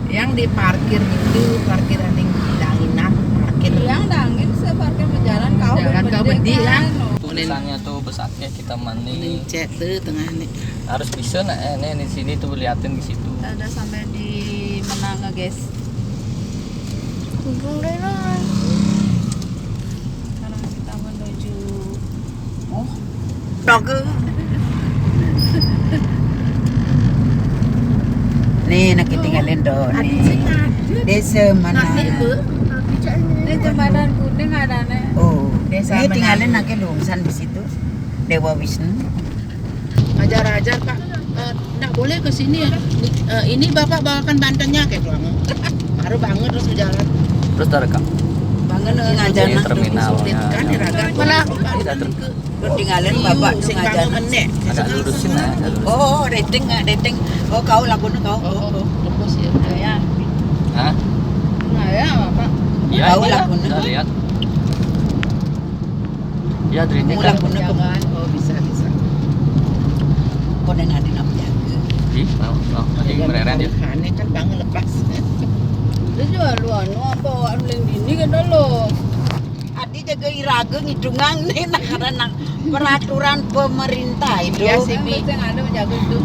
Yang di parkir itu parkiran yang Danginan parkir. Yang Dangin separkir berjalan kau Jalan kau bedi lah. Tulisannya tuh besarnya kita mandi. Cek tuh tengah nih. Harus bisa nah ini di sini tuh liatin di situ. Ada sampai di Menanga guys. Sekarang kita menuju Doge. Nih nak tinggalin do nih. Desa mana? ini jembatan kuning ada nih. Oh, Desa ini mana? tinggalin nak lungsan di situ. Dewa Wisnu. Ajar-ajar Pak, nggak boleh ke sini ya. Ini Bapak bawakan bantennya kayak pulang. Baru banget terus berjalan. Terus terekam. Bangun ngajar Di nak terminalnya. Kan di Raga. Mana? Kita Lu tinggalin bapak sing ngajar. bangun meneh. agak lurusin lah. agak lurusin. Oh, dating. Oh, kau lakukan kau. Oh, lepas ya. Ya, Hah? nah ya Bapak. Iya, Tahu iya. lah, Bunda. Udah lihat. Ya, dari ini Mulang kan. pun aku. Oh, bisa. Kau dan Adi nak jaga. Ih, mau. Lagi mereren ya. Aneh kan bangun lepas. Itu juga lu anu apa anu yang dini kan lo. Adi jaga iraga ngidungan nih nak karena peraturan pemerintah itu. Iya sih, Yang Bi. ada menjaga itu.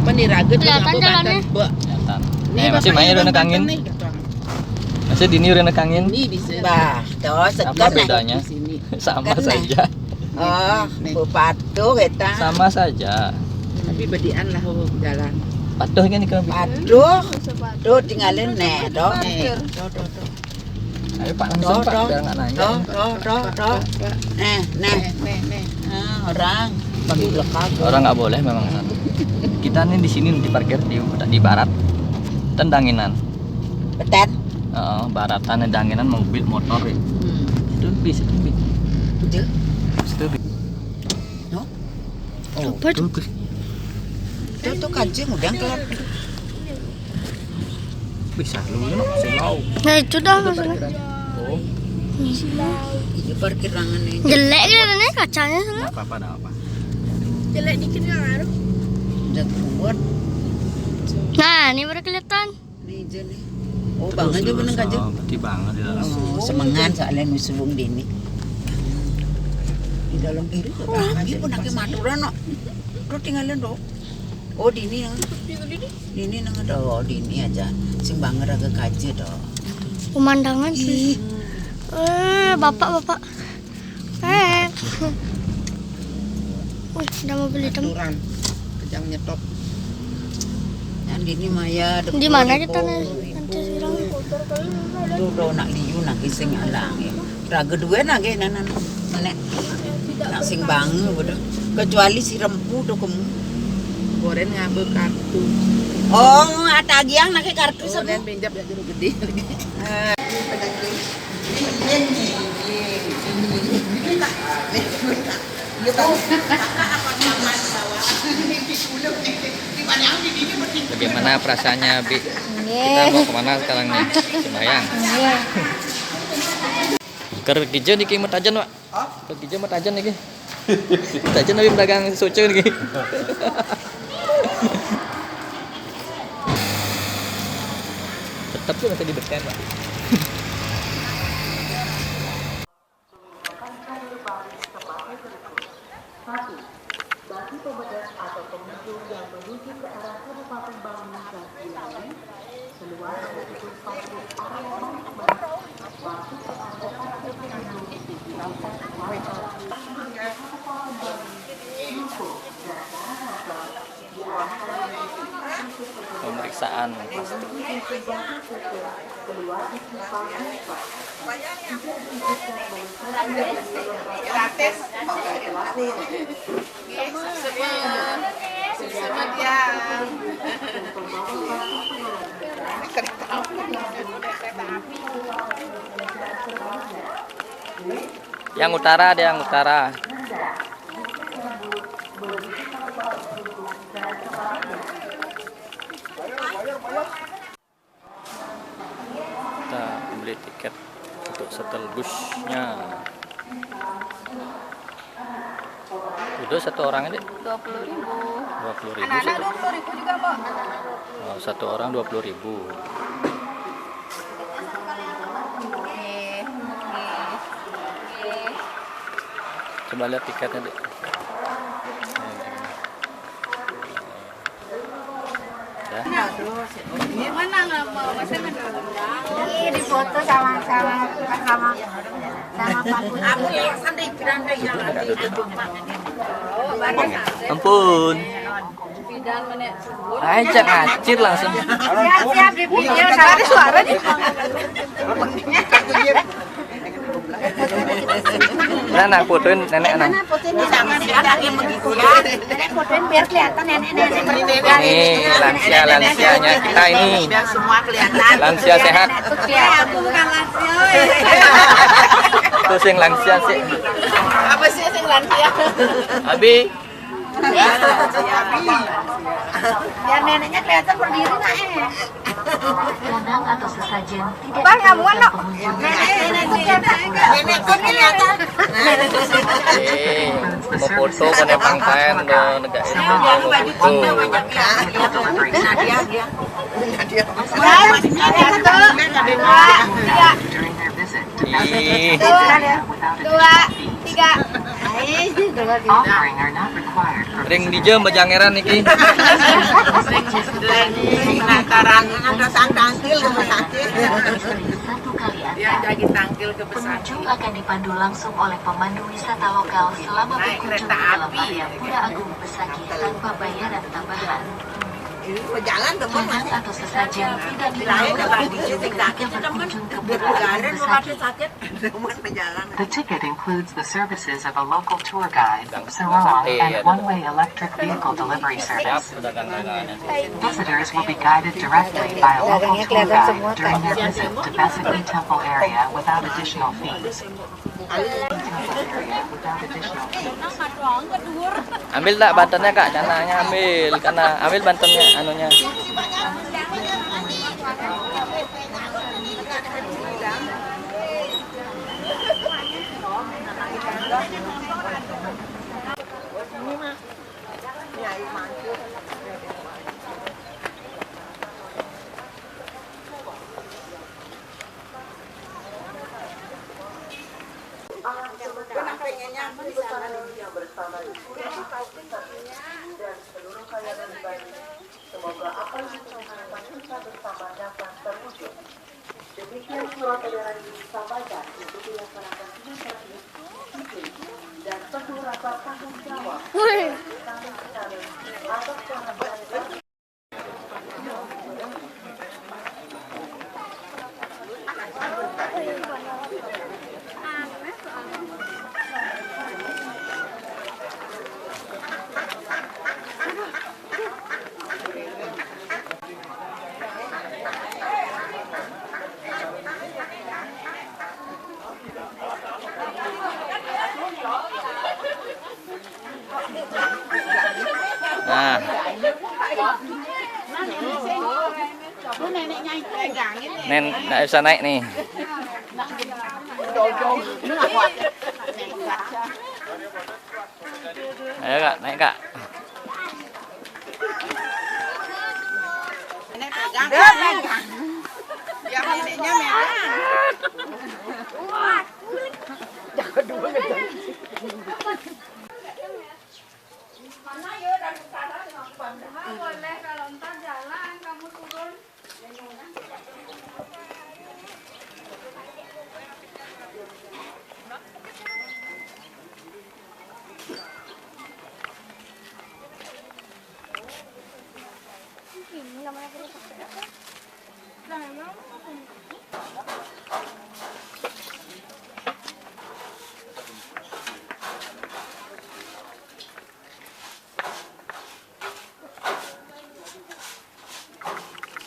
Peniraga tuh Kelihatan aku jalannya. banten. Mbak. Kelihatan. Nih, Masih main udah nekangin. Masih dini udah nekangin. Ini bisa. Bah, tuh Apa segan nih. bedanya? Di sini. Sama Karena- saja. Oh, Nih. patuh kita. Sama saja. Tapi bedian lah jalan. Patuh kan ikan. Patuh. Tuh tinggalin nih, toh. Nih. Ayo Pak Toh, langsung Pak toh. biar nggak nanya. Toh. Nih. Nih. Orang bagi belakang. Orang nggak boleh memang sana. Kita nih di sini di parkir di barat. Tendanginan. Beten. Baratan tendanginan mobil motor ya. Itu bis. Itu. Itu bis. No? Oh, Apa itu bis. Itu kancing udah kelar. Bisa lu ya, silau. Nah itu dah maksudnya. Oh, Itu parkirangan nih. Jelek kelihatannya kacanya sana. nggak apa-apa, nggak apa. Jelek dikit nggak ngaruh. Udah kuat. Nah ini baru kelihatan. Nih aja nih. Oh, bang aja bener aja. Berarti banget di dalam. Oh, semangan soalnya nusubung dini. Di dalam kiri lagi pun nak maturan no. Lu tinggalin do. Oh dini nang. Dini nang ada. Oh dini aja. Sing banger agak kaji do. Pemandangan sih. Bapak. Wih, ada mobil hitam. Aturan. Kejam nyetop. Yang dini Maya. Di mana kita nanti sekarang? Tuh do nak liu nak sing alang. Raga dua nak nanan. Nek. Nak sing banger bodoh. Kecuali si rempu do kamu. Goren ngabe kartu. Oh, ada agiang nak kartu Oh, sama. dan pinjam ya jeruk gede. Bagaimana perasaannya, Bi? Kita mau kemana sekarang nih? Sembayang. Kerja nih kimut aja Pak. Kerja mut aja nih. Aja nabi pedagang soco nih. Tetap tuh masih dibeken, Pak. Pemeriksaan pasti. Sama dia. Yang utara ada yang utara. Kita beli tiket untuk shuttle busnya. Udah satu orang aja 20.000. 20.000 Anak-anak satu. 20.000 juga, Pak. Oh, satu orang 20.000. Coba lihat tiketnya, Dek. Ya. Gimana nggak mau? Masa kan Ini di foto sama Pak Putri. Aku lewat sana beranda yang lagi Ampun. bidan menit. Ajak ngacir langsung. Siap di video salah di suara nih. Nah, fotoin nenek nah. Fotoin di tangan yang begitu ya. Nenek fotoin biar kelihatan nenek seperti Nih, lansianya kita ini. biar semua kelihatan. Lansia sehat. Aku bukan lansia. Itu sing lansia sih. Apa sih yang lansia? Abi. Biar neneknya kelihatan berdiri nak Kandang atau sesajen tidak Bang, kamu diperbolehkan anak. pengunjung Nenek pun kelihatan. Mau foto kone pangkain do negain Baju foto. Cina banyak ya. Dia. during their visit to Ih, Dua, tiga. offering are not required for ring di jam bajangeran iki. Lantaran ada sang tangkil rumah sakit. satu kali Dia anda. jadi tangkil ke besar. Pengunjung akan dipandu langsung oleh pemandu wisata lokal selama Naik berkunjung kereta ke dalam api. area Pura Agung Besakih tanpa bayaran tambahan. Ini pejalan teman Kandang atau sesajen tidak lain diperbolehkan di pengunjung sini ketika sakit teman. berkunjung ke Dia Pura pejalan Agung rumah Besakih. sakit. Teman pejalan. The ticket includes the services of a local tour guide, Sedang sarong, sate, and ya. one-way electric vehicle delivery Siap, service. sudah dagangannya. Visitors will be guided directly by a local tour guide during their visit to Besakih Temple area without additional fees. Ambil tak bantennya Kak, cananya ambil karena ambil bantennya anunya. Wih, Nah, Nen nggak bisa naik nih. Ayo Kak, naik Kak. Yang neneknya merah. Boleh kalau ntar jalan kamu turun. ini namanya kereta apa? Nah, emang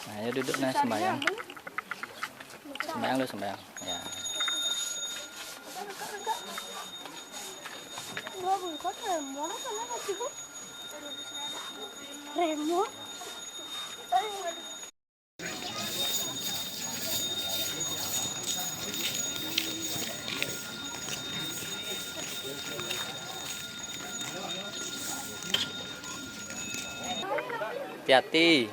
Nah, ayo duduk nah sembayang. Sembayang lu sembayang. Ya. gua bukan remote kenapa sih gua? Remote? Hati-hati.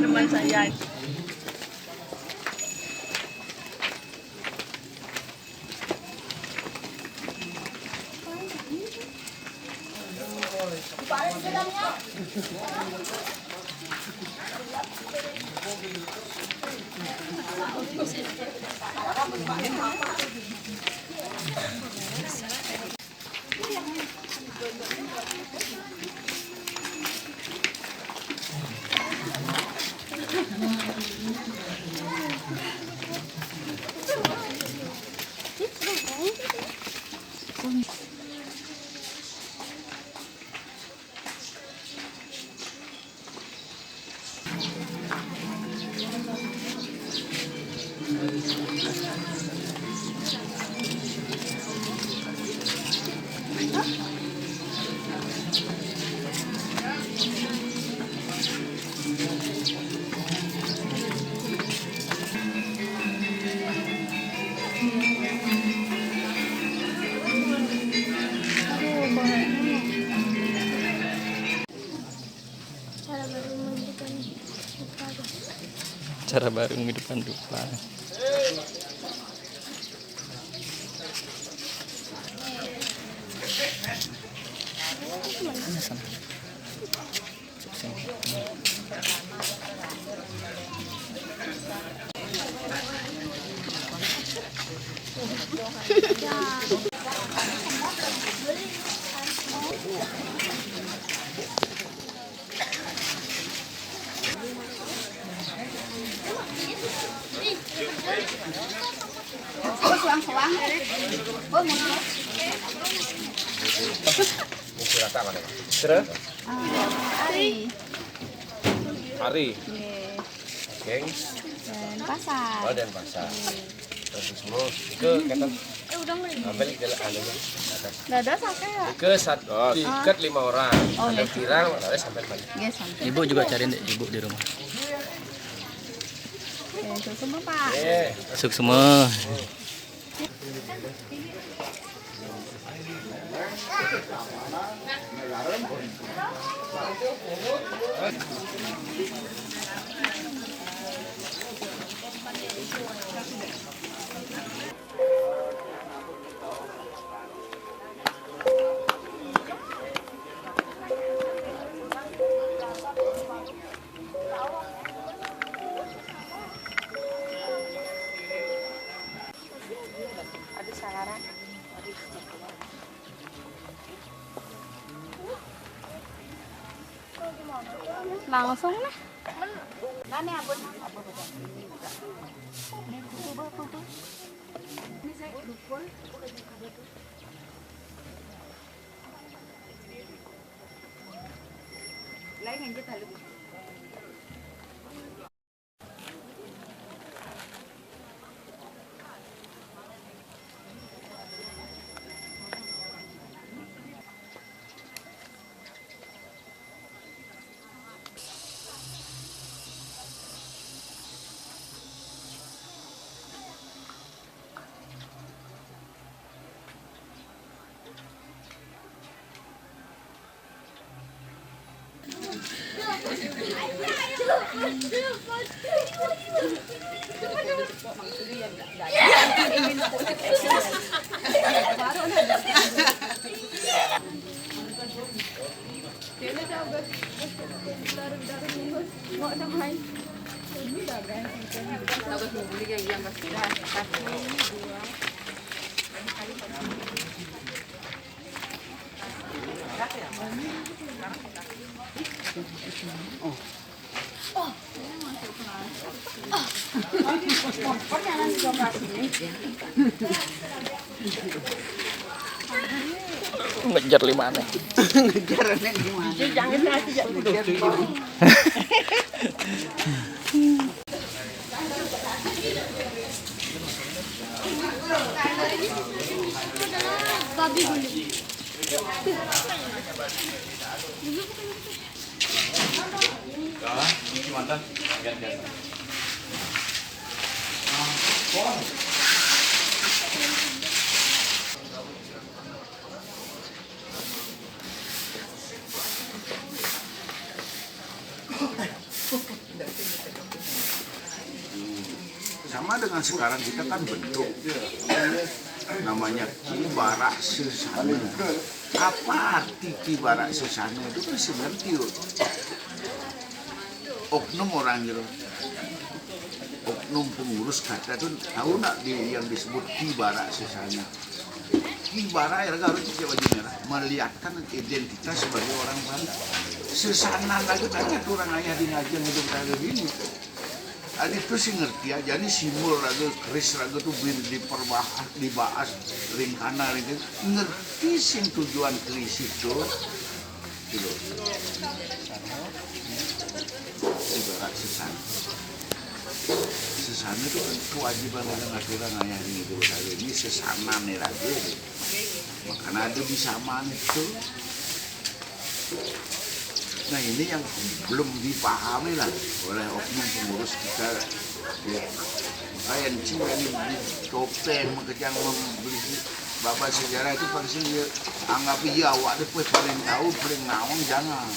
Teman saya. Cara baru menghidupkan dupa. Mana sana? Ari. Geng. Pasar. Oh, dan pasar. Terus semua ke kata ambil ke anu. Dada sampai ya. Ke satu tiket 5 orang. Ada pirang ada sampai balik. Yes, sampai. Ibu juga cariin deh ibu di rumah. Itu semua, Pak. Masuk semua. Langsung nih. Ngejar 5 aneh. Ngejar nek gimana? Jangan nanti ya udah. Babi dulu. Mantan. Sama dengan sekarang kita kan bentuk namanya Kibara Sesana. Apa arti Kibara Sesana itu kan sebenarnya oknum orang gitu, oknum pengurus kata itu tahu nak yang disebut Kibara Sesana. Kibara ya harus pakai baju merah, melihatkan identitas sebagai orang Banda. Sesana lagi kan orang ayah di ngajeng hidup kayak gini. Adi itu sih ngerti aja, ini simbol ragu keris ragu tuh dibahas ringkana ringkana ngerti sih tujuan keris itu, gitu. Ibarat sesana, sesana itu kan kewajiban orang aturan ayah ini itu ini sesana nih ragu, makanya ada disamaan itu. Nah ini yang belum dipahami lah oleh oknum pengurus kita. Ya. Makanya ini topeng makanya membeli bapak sejarah itu pasti dia anggap iya awak itu paling tahu paling nawang jangan.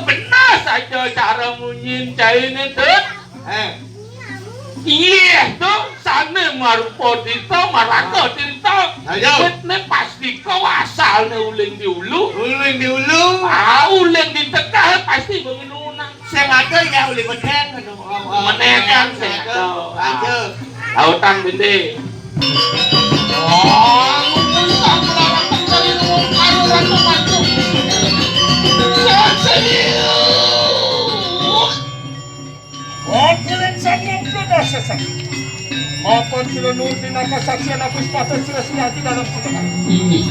Benar saja cara menyintai itu. Iya tuh sana marupo dito marako dito. Betne pasti kau asalnya uling di ulu. Uling di ulu. Uling di tengah pasti mengenuna. Sengaja ya uling meneng. Menekan sengaja. Aja. Lautan bende. Ngomong melarang mencari karu ratu mantu. Okilan sanyang sudah selesai. Maupun sila nurutin ang kasaksiyan na puspatan sila sinati dalam sudah.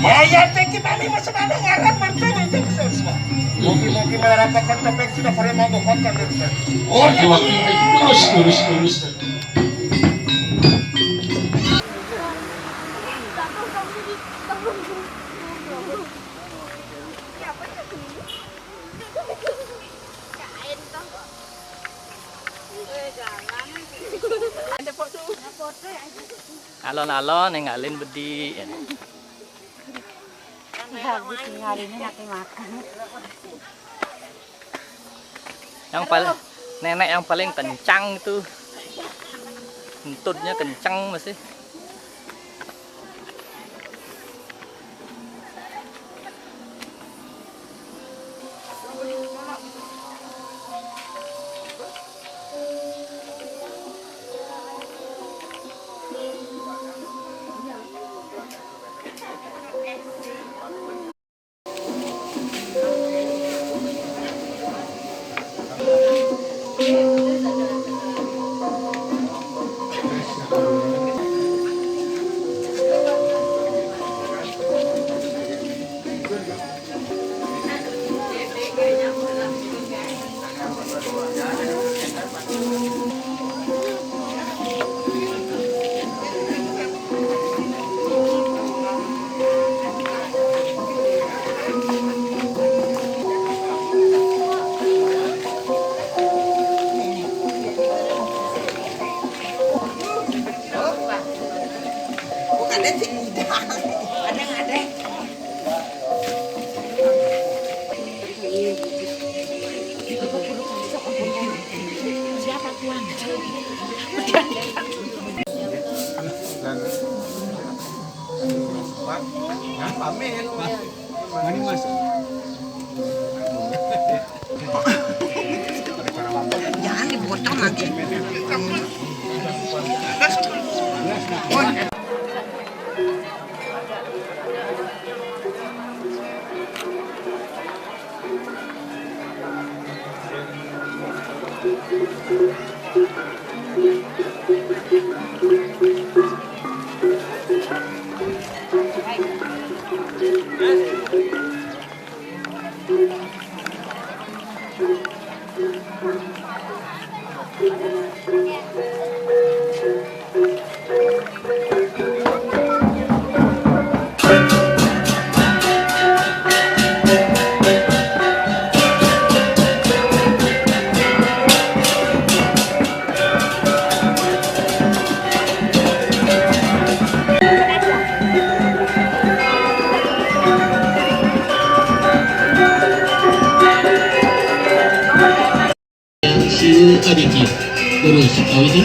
Maya teki mami masamana ngarap bertemu itu semua. Mungkin melarangkan topeng sudah pada mau kontak dari saya. Oh, terus. Alon-alon yang ngalin bedi. Yang paling nenek yang paling kencang itu, kentutnya kencang masih. Jangan dipotong lagi. sedikit terus tahu itu.